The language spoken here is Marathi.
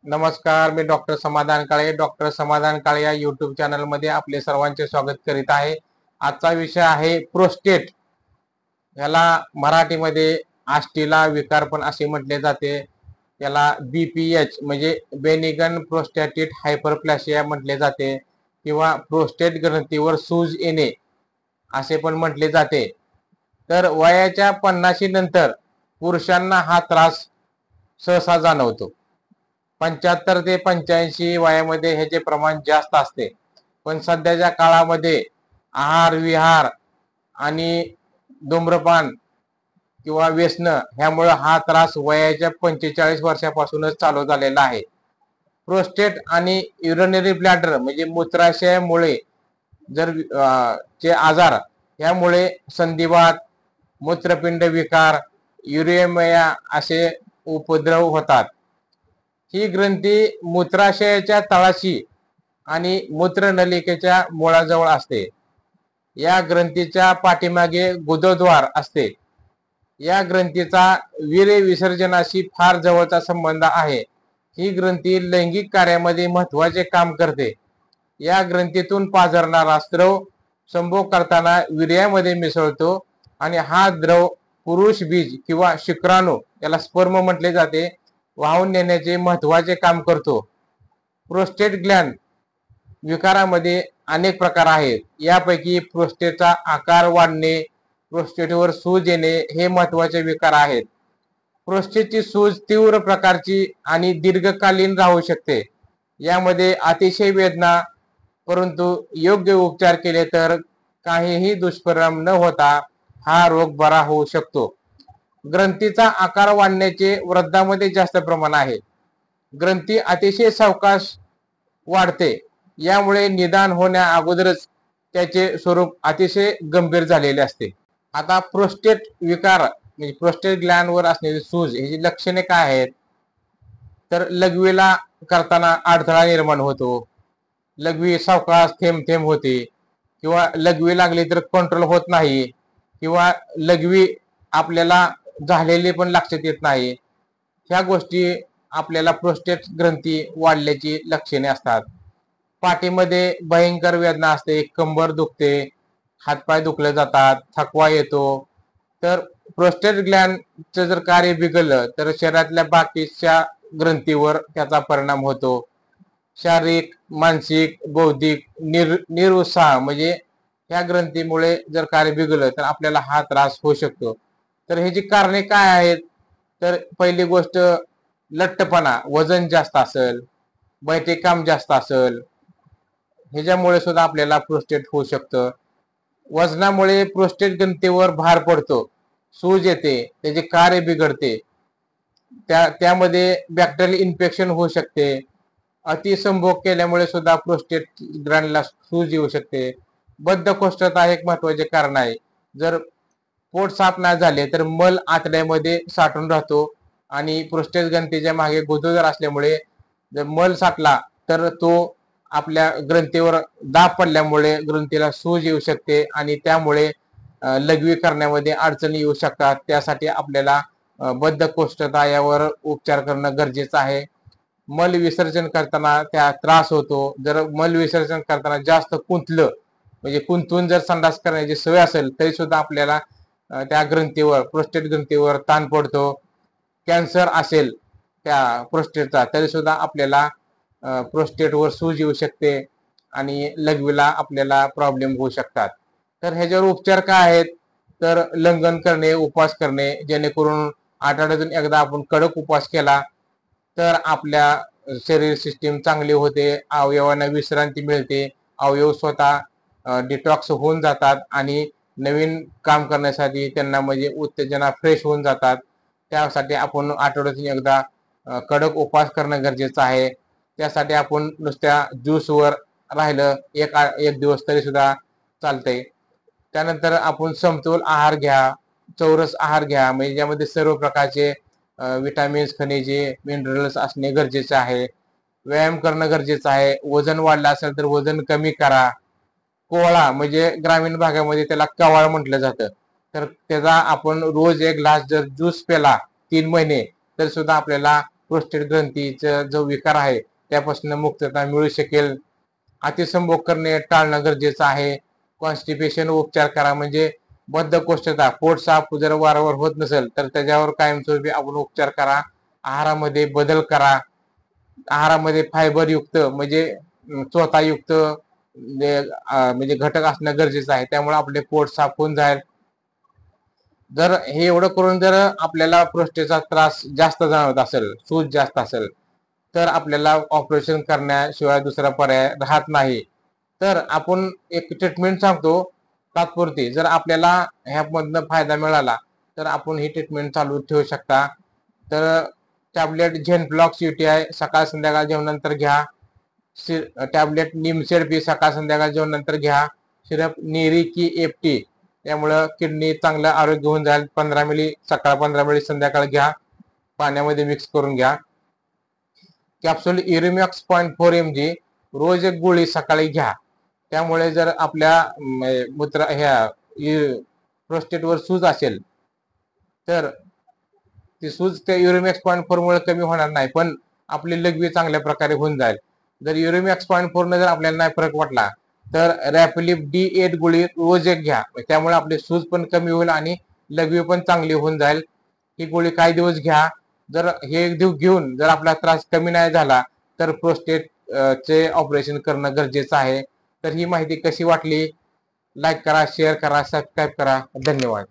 नमस्कार, मी डॉक्टर समाधान काळे. डॉक्टर समाधान काळे या यूट्यूब चॅनलमध्ये आपले सर्वांचे स्वागत करीत आहे. आजचा विषय आहे प्रोस्टेट. याला मराठीमध्ये आष्टीला विकार पण असे म्हटले जाते. याला बीपीएच म्हणजे बेनिगन प्रोस्टॅटिक हायपरप्लासिया म्हटले जाते किंवा प्रोस्टेट ग्रंथीवर सूज येणे असे पण म्हटले जाते. तर वयाच्या 50 नंतर पुरुषांना हा त्रास सहसा जाणवतो. 75 ते 85 वयामध्ये ह्याचे प्रमाण जास्त असते. पण सध्याच्या काळामध्ये आहार विहार आणि धूम्रपान किंवा व्यसन ह्यामुळे हा त्रास वयाच्या 45 वर्षापासूनच चालू झालेला आहे. प्रोस्टेट आणि युरिनरी ब्लॅडर म्हणजे मूत्राशयामुळे जर चे आजार यामुळे संधिवात, मूत्रपिंड विकार, युरेमिया असे उपद्रव होतात. ही ग्रंथी मूत्राशयाच्या तळाशी आणि मूत्रनलिकेच्या मुळाजवळ असते. या ग्रंथीच्या पाठीमागे गुदद्वार असते. या ग्रंथीचा वीर्य विसर्जनाशी फार जवळचा संबंध आहे. ही ग्रंथी लैंगिक कार्यामध्ये महत्वाचे काम करते. या ग्रंथीतून पाझरणारा स्त्रव संभोग करताना वीर्यामध्ये मिसळतो आणि हा द्रव पुरुष बीज किंवा शुक्राणू याला स्पर्म म्हटले जाते वाहून नेण्याचे महत्वाचे काम करतो. प्रोस्टेट ग्लॅंड विकारामध्ये अनेक प्रकार आहेत. यापैकी प्रोस्टेटचा आकार वाढणे, प्रोस्टेटवर सूज येणे हे महत्वाचे विकार आहेत. प्रोस्टेटची सूज तीव्र प्रकारची आणि दीर्घकालीन राहू शकते. यामध्ये अतिशय वेदना, परंतु योग्य उपचार केले तर काहीही दुष्परिणाम न होता हा रोग बरा होऊ शकतो. ग्रंथीचा आकार वाढण्याचे वृद्धांमध्ये जास्त प्रमाण आहे. ग्रंथी अतिशय सावकाश वाढते. यामुळे निदान होण्या अगोदरच त्याचे स्वरूप अतिशय गंभीर झालेले असते. आता प्रोस्टेट विकार म्हणजे प्रोस्टेट ग्लॅंडवर असलेली सूज ह्याची लक्षणे काय आहेत? तर लघवीला करताना अडथळा निर्माण होतो, लघवी सावकाश थेंब थेंब होते किंवा लघवी लागली तर कंट्रोल होत नाही किंवा लघवी आपल्याला झालेली पण लक्षात येत नाही. ह्या गोष्टी आपल्याला प्रोस्टेट ग्रंथी वाढल्याची लक्षणे असतात. पाठीमध्ये भयंकर वेदना असते, कंबर दुखते, हातपाय दुखले जातात, थकवा येतो. तर प्रोस्टेट ग्लॅंडचं जर कार्य बिघडलं तर शरीरातल्या बाकीच्या ग्रंथीवर त्याचा परिणाम होतो. शारीरिक, मानसिक, बौद्धिक निरुत्साह म्हणजे ह्या ग्रंथीमुळे जर कार्य बिघडलं तर आपल्याला हा त्रास होऊ शकतो. तर ह्याची कारणे काय आहेत? तर पहिली गोष्ट लठ्ठपणा, वजन जास्त असेल, बैठे काम जास्त असेल, ह्याच्यामुळे सुद्धा आपल्याला प्रोस्टेट होऊ शकतं. वजनामुळे प्रोस्टेट ग्रंथीवर भार पडतो, सूज येते, त्याचे कार्य बिघडते, त्यामध्ये बॅक्टेरियल इन्फेक्शन होऊ शकते. अतिसंभोग केल्यामुळे सुद्धा प्रोस्टेट ग्लॅंडला सूज येऊ शकते. बद्धकोष्ठता एक महत्वाचे कारण आहे. जर पोट साफ नाही झाले तर मल आतड्यामध्ये साठून राहतो आणि प्रोस्टेट ग्रंथीच्या मागे गुदद्वार असल्यामुळे जर मल साठला तर तो आपल्या ग्रंथीवर दाब पडल्यामुळे ग्रंथीला सूज येऊ शकते आणि त्यामुळे लघवी करण्यामध्ये अडचणी येऊ शकतात. त्यासाठी आपल्याला बद्धकोष्ठता यावर उपचार करणं गरजेचं आहे. मल विसर्जन करताना त्या त्रास होतो. जर मल विसर्जन करताना जास्त कुंतलं म्हणजे कुंतून जर संडास करण्याची सवय असेल तरी सुद्धा आपल्याला त्या ग्रंथीवर प्रोस्टेट ग्रंथीवर ताण पडतो. कॅन्सर असेल त्या प्रोस्टेटचा तरी सुद्धा आपल्याला प्रोस्टेटवर सूज येऊ शकते आणि लघवीला आपल्याला प्रॉब्लेम होऊ शकतात. तर ह्याच्यावर उपचार काय आहेत? तर लंघन करणे, उपवास करणे, जेणेकरून आठवड्यातून एकदा आपण कडक उपवास केला तर आपल्या शरीर सिस्टीम चांगली होते, अवयवांना विश्रांती मिळते, अवयव स्वतः डिटॉक्स होऊन जातात आणि नवीन काम करण्यासाठी त्यांना म्हणजे उत्तेजना फ्रेश होऊन जातात. त्यासाठी आपण आठवड्यातून एकदा कडक उपवास करणं गरजेचं आहे. त्यासाठी आपण नुसत्या ज्यूसवर राहिलं एक दिवस तरी सुद्धा चालतंय. त्यानंतर आपण समतोल आहार घ्या, चौरस आहार घ्या, म्हणजे ज्यामध्ये सर्व प्रकारचे विटामिन्स, खनिजे, मिनरल्स असणे गरजेचे आहे. व्यायाम करणं गरजेचं आहे. वजन वाढलं असेल तर वजन कमी करा. कोवळा म्हणजे ग्रामीण भागामध्ये त्याला कवाळ म्हटलं जातं. तर त्याचा आपण रोज एक ग्लास जर ज्यूस पेला 3 महिने तर सुद्धा आपल्याला प्रोस्टेट ग्रंथीचा जो विकार आहे त्यापासून मुक्तता मिळू शकेल. अतिसंभोग करणे टाळणं गरजेचं आहे. कॉन्स्टिपेशन उपचार करा, म्हणजे बद्धकोष्ठता, पोट साफ जर वारंवार होत नसेल तर त्याच्यावर कायमस्वरूपी आपण उपचार करा. आहारामध्ये बदल करा. आहारामध्ये फायबर युक्त म्हणजे चोथायुक्त म्हणजे घटक असणं गरजेचं आहे. त्यामुळे आपले पोट साफ होऊन जाईल. जर हे एवढं करून जर आपल्याला प्रोस्टेटचा त्रास जास्त जाणवत असेल, सूज जास्त असेल, तर आपल्याला ऑपरेशन करण्याशिवाय दुसरा पर्याय राहत नाही. तर आपण एक ट्रीटमेंट सांगतो तात्पुरती. जर आपल्याला ह्यामधनं फायदा मिळाला तर आपण ही ट्रीटमेंट चालू ठेवू शकता. तर टॅबलेट झेनफ्लॉक्स UTI सकाळ संध्याकाळ जेवणानंतर घ्या. टॅबलेट निमसेड पी सकाळ संध्याकाळ जेवणानंतर घ्या. सिरप निरिकी FT त्यामुळं किडनी चांगलं आरोग्य होऊन जाईल. 15 मिली सकाळ 15 मिली संध्याकाळ घ्या. पाण्यामध्ये मिक्स करून घ्या. कॅप्सूल युरिमॅक्स 0.4 mg रोज एक गोळी सकाळी घ्या. त्यामुळे जर आपल्या मूत्र ह्या प्रोस्टेटवर सूज असेल तर ती सूज त्या युरिमॅक्स 0.4 मुळे कमी होणार नाही, पण आपली लघवी चांगल्या प्रकारे होऊन जाईल. जर युरिमॅक्स 0.4 न जर आपल्याला नाही फरक वाटला तर रॅपलिप D8 गोळी रोज एक घ्या. त्यामुळे आपली सूज पण कमी होईल आणि लघवी पण चांगली होऊन जाईल. ही गोळी काही दिवस घ्या. जर हे एक दिवस घेऊन जर आपला त्रास कमी नाही झाला तर प्रोस्टेट चे ऑपरेशन करणं गरजेचं आहे. तर ही माहिती कशी वाटली? लाईक करा, शेअर करा, सबस्क्राईब करा. धन्यवाद.